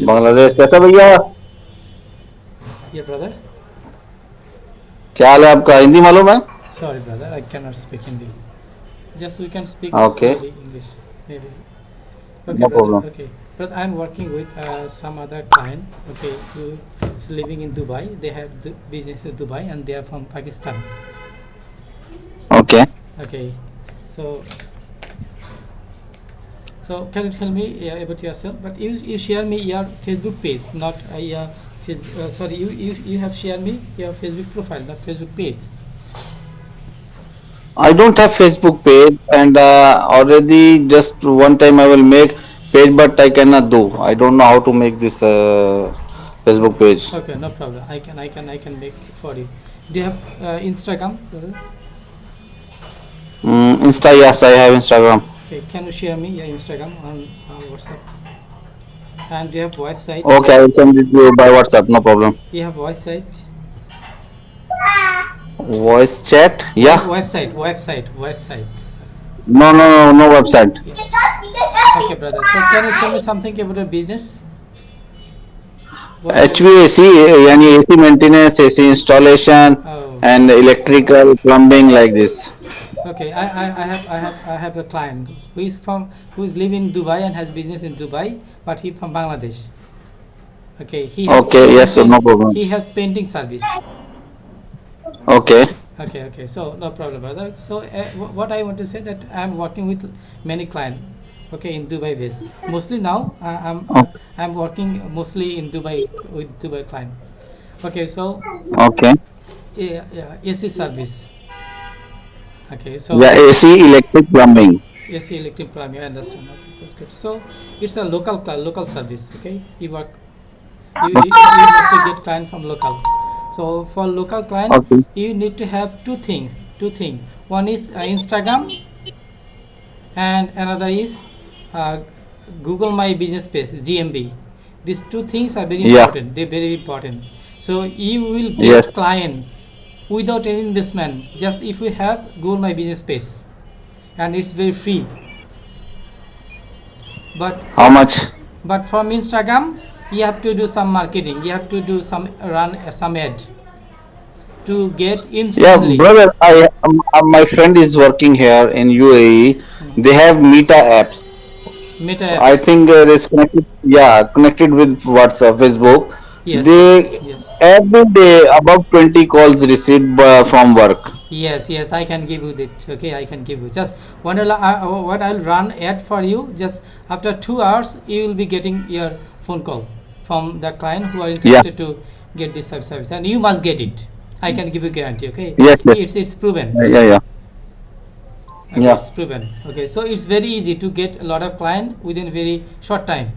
बांग्लादेश कैसा भैया? Yeah, brother. क्या हाल है आपका? हिंदी मालूम है? Sorry, brother. I cannot speak Hindi. Just we can speak okay, slowly English, maybe. Okay, no brother. Problem. Okay, but I'm working with some other client. Okay, who is living in Dubai. They have the business in Dubai, and they are from Pakistan. Okay. Okay, so can you tell me about yourself? But you share me your Facebook page, not your. Sorry, you have shared me your Facebook profile, not Facebook page. I don't have Facebook page, and already just one time I will make page, but I cannot do. I don't know how to make this Facebook page. Okay, no problem. I can make for you. Do you have Instagram, brother? Insta, yes, I have Instagram. Okay, can you share me your Instagram on WhatsApp? And do you have website? Okay, I will send it to you by WhatsApp. No problem. You have website? Voice chat? Yeah. Website. Sorry. No, no, no, no website. Yes. Okay, brother. So can you tell me something about your business? What kind of? HVAC, यानी AC maintenance, AC installation, Oh, and electrical plumbing like this. okay. I have a client who is living in Dubai and has business in Dubai, but he from Bangladesh. Okay, Okay, yes, so no problem. he has painting service. Okay, Okay. So no problem, brother. So what I want to say that I'm working with many clients. Okay, in Dubai base. Mostly now I'm working mostly in Dubai with Dubai client. Okay, so okay. yeah, AC service. Okay, so Yeah, AC, electric, plumbing. AC electric plumbing. I understand. Okay, that's good. So it's a local service. Okay, you mostly get client from local. So for local client, Okay. you need to have two things. One is Instagram, and another is uh, Google My Business Page (GMB). These two things are very Yeah. important. They're very important. So you will Yes. get client without any investment. Just if you have Google My Business Page, and it's very free. But How from much? but from Instagram, you have to do some marketing. You have to do run some ad to get Yeah, instantly. brother. My friend is working here in UAE. Hmm. They have Meta apps. Meta So I apps. think it's connected. Yeah, connected with WhatsApp, Facebook. Yes. They every day about 20 calls received from work. Yes, I can give you that. Okay, I can give you. Just what I'll run ad for you. Just after 2 hours, you will be getting your phone call from the client who are Yeah. interested to get this service, and you must get it. I can give you guarantee. Okay, Yes. Yes. it's proven. Yeah. Yeah. Okay, Yeah. it's proven. Okay, so it's very easy to get a lot of client within very short time.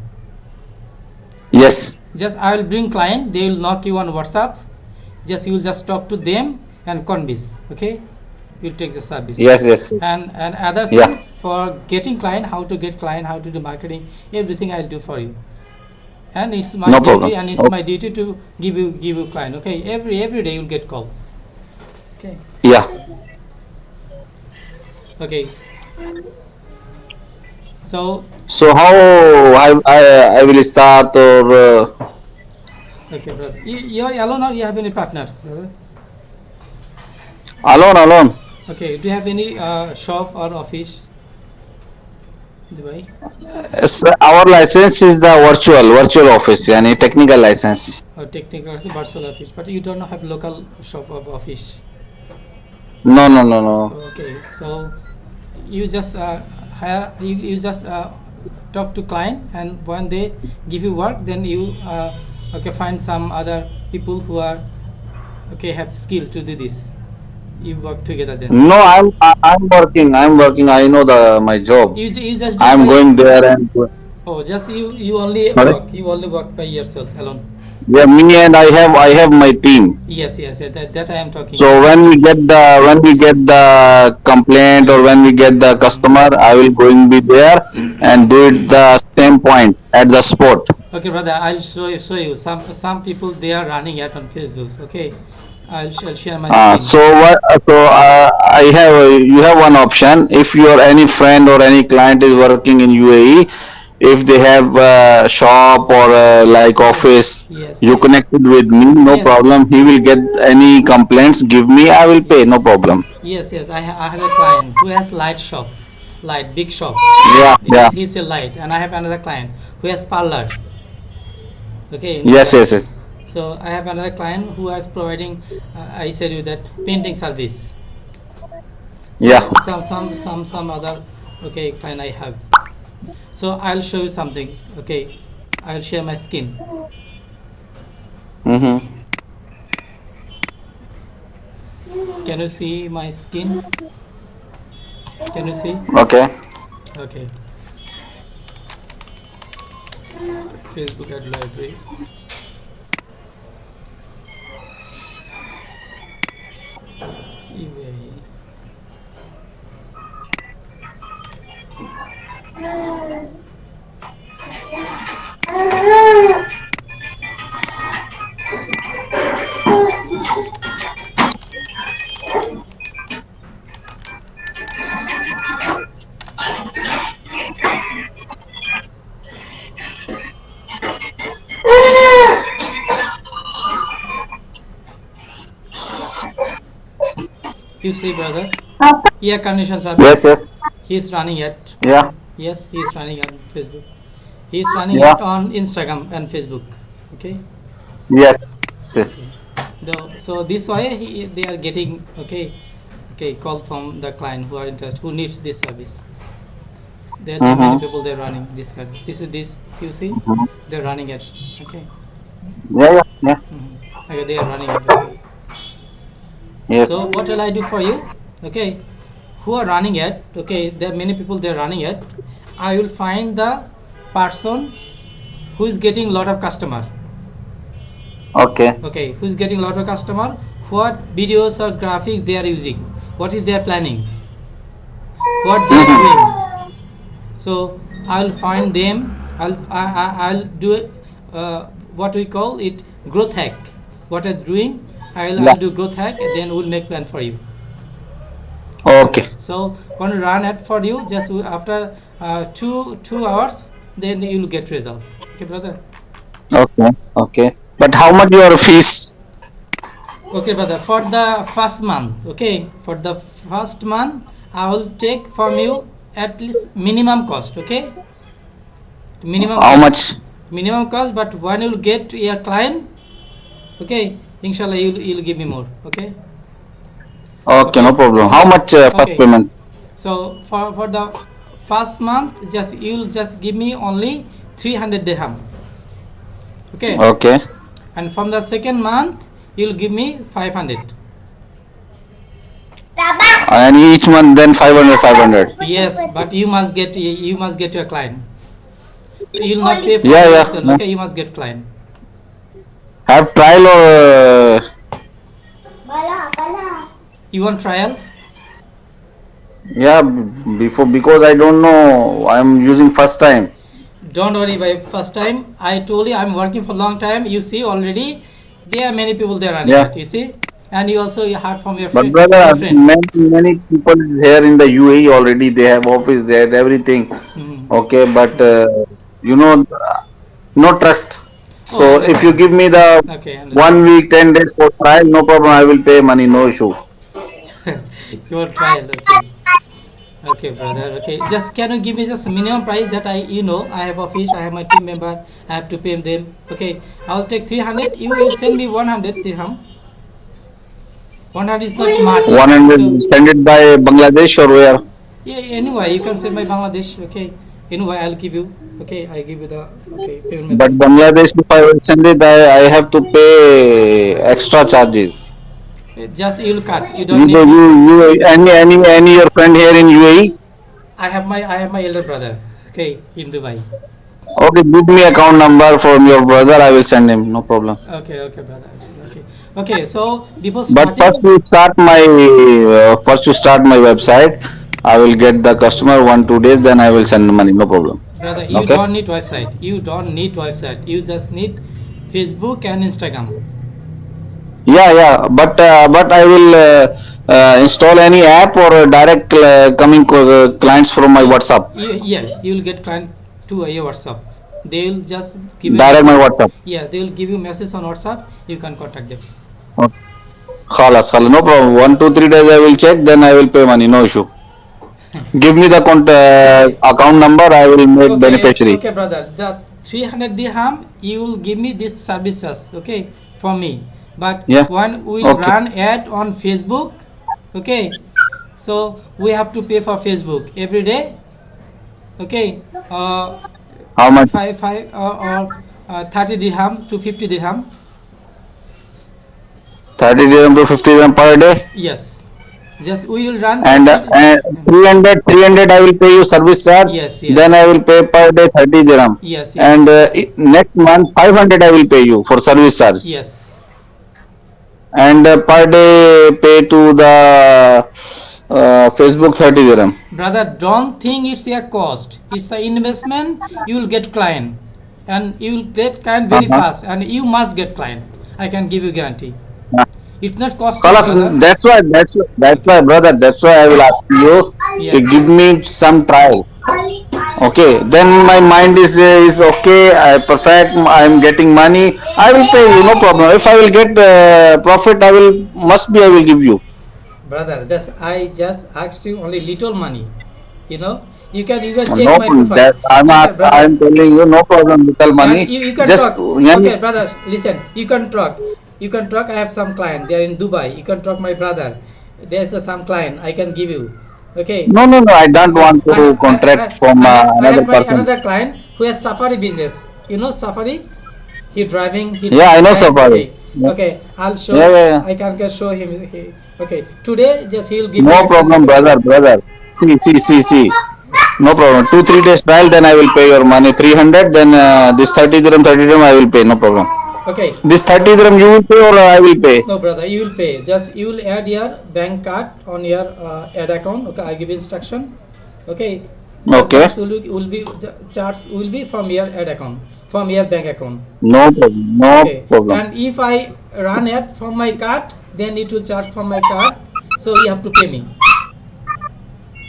Yes. Just I will bring client. They will knock you on WhatsApp. Just you will just talk to them and convince. Okay, you'll take the service. Yes. Yes. And other Yeah. things for getting client, how to get client, how to do marketing, everything I'll do for you. And it's my No duty, problem. and it's Oh, my duty to give you client. Okay, every day you'll get call. Okay. yeah. Okay. So So how I will start or okay, brother. You're alone or you have any partner, brother? alone? Okay. Do you have any shop or office, Dubai, Yes, our license is the virtual office, yani technical license. or technical virtual office? But you don't have local shop or office. No, no, no, no. Okay. So you just you just talk to client, and when they give you work, then you okay, find some other people who are okay, have skill to do this. You work together then. No, I'm working. I'm working. I know my job. You just do I'm by. going there and Oh, just you only sorry. work. You only work by yourself alone. Yeah, me and I have my team. Yes. That I am talking So about. when we get the complaint or when we get the Mm. customer, I will going be there and do it the same point at the spot. Okay, brother, I'll show you. Some people they are running it on Facebook. Okay, I'll share my screen. So what? I have you have one option. If your any friend or any client is working in UAE, if they have a shop or like Yes, office, yes, you yes, connected with me, no yes, problem. He will get any complaints, give me, I will pay, no yes, problem. yes, yes. I have a client who has light shop, light big shop. Yeah, yeah. He's a light, and I have another client who has parlor. Okay, in Yes, Dubai. yes, yes. So I have another client who is providing. I said you that painting service. Yeah. So some other okay client I have. So I'll show you something. Okay, I'll share my skin. Mm-hmm. Can you see my skin? Can you see? Okay. Okay. Facebook ad library. eBay. You see, brother. Air condition Yes, service. yes. He's running it. Yeah, Yes, he's running on Facebook. He's running yeah. it on Instagram and Facebook. Okay. Yes. Yes. Okay. So this way they are getting okay call from the client who are interested who needs this service. There are many Mm-hmm. people they're running this kind. This you see Mm-hmm. they're running it. Okay. Yeah, yeah, yeah. Okay, they are running it. Okay. Yes. So what will I do for you? Okay, who are running it? Okay, there are many people they're running it. I will find the person who is getting lot of customer. Okay. Okay, who is getting lot of customer? What videos or graphics they are using? What is their planning? What they are Mm-hmm. doing? So I'll find them. I'll do what we call it growth hack. What I'm doing, Yeah. I'll do growth hack. And then we'll make plan for you. Okay. Okay. So when we run it for you, just after 2 hours, then you'll get result. Okay, brother. Okay. Okay. But how much your fees? Okay, brother. For the first month, okay, for the first month, I will take from you at least minimum cost. Okay, minimum How cost, much? minimum cost. But when you'll get your client, okay, inshallah you'll give me more. Okay, Okay, no okay, problem. How okay, much first okay. payment? So for the first month, just you'll just give me only 300 dirham. Okay, Okay. and from the second month, you'll give me 500. And each month then 500, 500. Yes, but you must get your client. You'll not pay for Yeah, yeah. yourself. Yeah. Okay, you must get client. Have trial or You want trial? yeah, before, because I don't know. I'm using first time. Don't worry. By first time, I told you I'm working for long time. You see already, there are many people there running Yeah. it. You see, and you heard from your But friend. brother, Your friend. many people is here in the UAE already. They have office, they have everything. Hmm. Okay, but you know, no trust. Oh, So if you understand. give me the Okay, one understand. week, 10 days for trial, no problem. I will pay money, no issue. Your trial. Okay. Okay, brother. Okay, just can you give me just minimum price that I have a fish, I have my team member, I have to pay them. Okay, I'll take 300. You send me 100 dirham. 100 is not much. So 100 send it by Bangladesh or where? yeah, anyway, you can send my Bangladesh. Okay, anyway, I'll give you. Okay, I give you the okay payment But method. Bangladesh, if I will send it, I have to pay extra charges. Just you'll cut. You don't You, need. any your friend here in UAE? I have my elder brother. Okay, in Dubai. Okay, give me account number from your brother. I will send him. No problem. Okay, okay, brother. Okay, okay. So before But starting, first to start my website. I will get the customer 1 2 days. Then I will send the money. No problem. brother, you Okay. don't need website. You don't need website. You just need Facebook and Instagram. Yeah, yeah. But I will install any app or direct coming clients from my WhatsApp. Yeah, you will get client to your WhatsApp. They will just give you a Direct my message. WhatsApp. Yeah, they will give you message on WhatsApp. You can contact them. Okay. Khalas, khalas, no problem. 1, 2, 3 days I will check, then I will pay money. No issue. Give me the Okay. account number. I will make Okay, beneficiary. okay, brother. The 300 dirham you will give me this services, okay, for me. But Yeah. when we will Okay. run ad on Facebook, okay, so we have to pay for Facebook every day, okay, How much? five or 30 dirham to 50 dirham. 30 dirham to 50 dirham per day. Yes, just we will run for And 30. 300 I will pay you service charge. Yes, Then yes, I will pay per day 30 dirham. yes, yes, And next month 500 I will pay you for service charge. yes. And per day pay to the Facebook 30 dirham. Brother, don't think it's a cost. It's an investment. You will get client, and you will get client very Uh-huh. fast, and you must get client. I can give you guarantee. It's not costly, Kalas, brother. that's why, brother. That's why I will ask you to Yes, give me some trial. Okay, then my mind is okay. I perfect. I am getting money. I will pay you, no problem. If I will get profit, I will give you. brother. I just asked you only little money. You can check No, my profile. that I'm Okay, not, I'm brother. telling you, no problem. Little And money. you can Just talk. Okay, yani, brother, listen. You can talk. I have some client. They are in Dubai. You can talk my brother. There's some client I can give you. Okay. no, no, no. I don't Okay. want to contract from I another have my person. another client who has safari business. Safari. He driving. He Yeah, I know drive. Safari. Okay. Yeah, Okay. I'll yeah, show. yeah, yeah. I can show him. Okay. Today, just he'll give me No access. problem, Okay. brother, brother. See, see, see, see. No problem. 2, 3 days trial, then I will pay your money. 300, then this 30 dirham I will pay. No problem. Okay. This 30 dirham you will pay or I will pay. No, brother, you will pay. Just you will add your bank card on your ad account. Okay, I give instruction. Okay, the Okay. charge will be from your ad account, from your bank account. No problem. No Okay, problem. and if I run ad from my card, then it will charge from my card. So you have to pay me.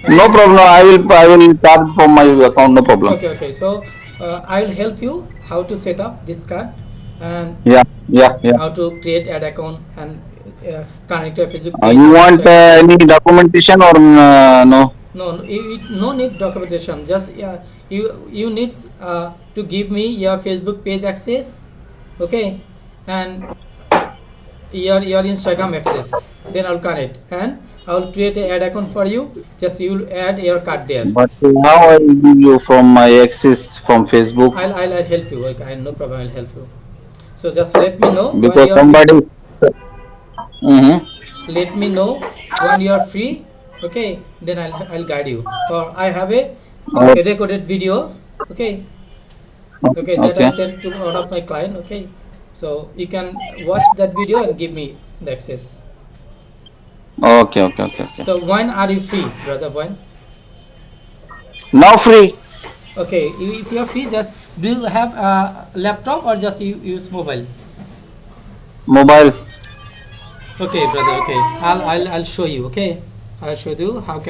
No Okay, problem. I will charge from my account. No problem. okay. So I will help you how to set up this card and Yeah, yeah, yeah. how to create ad account and connect your Facebook page You or want Instagram. any documentation or no? No, no need documentation. Just you need to give me your Facebook page access, okay, and your Instagram access. Then I'll connect and I'll create a ad account for you. Just you'll add your card there. But how I will give you from my access from Facebook? I'll help you. Okay, no problem. I'll help you. So just let me know when Because you are free. somebody. Mm-hmm. Let me know when you are free. Okay, then I'll guide you. Or I have a recorded videos. Okay, that I Okay. sent to one of my client. Okay, so you can watch that video and give me the access. Okay. Okay. Okay. Okay. So when are you free, brother? When? Now free. Okay, if you are free, just do you have a laptop or just you use mobile? Mobile. Okay, brother. Okay, I'll show you. Okay, I'll show you how can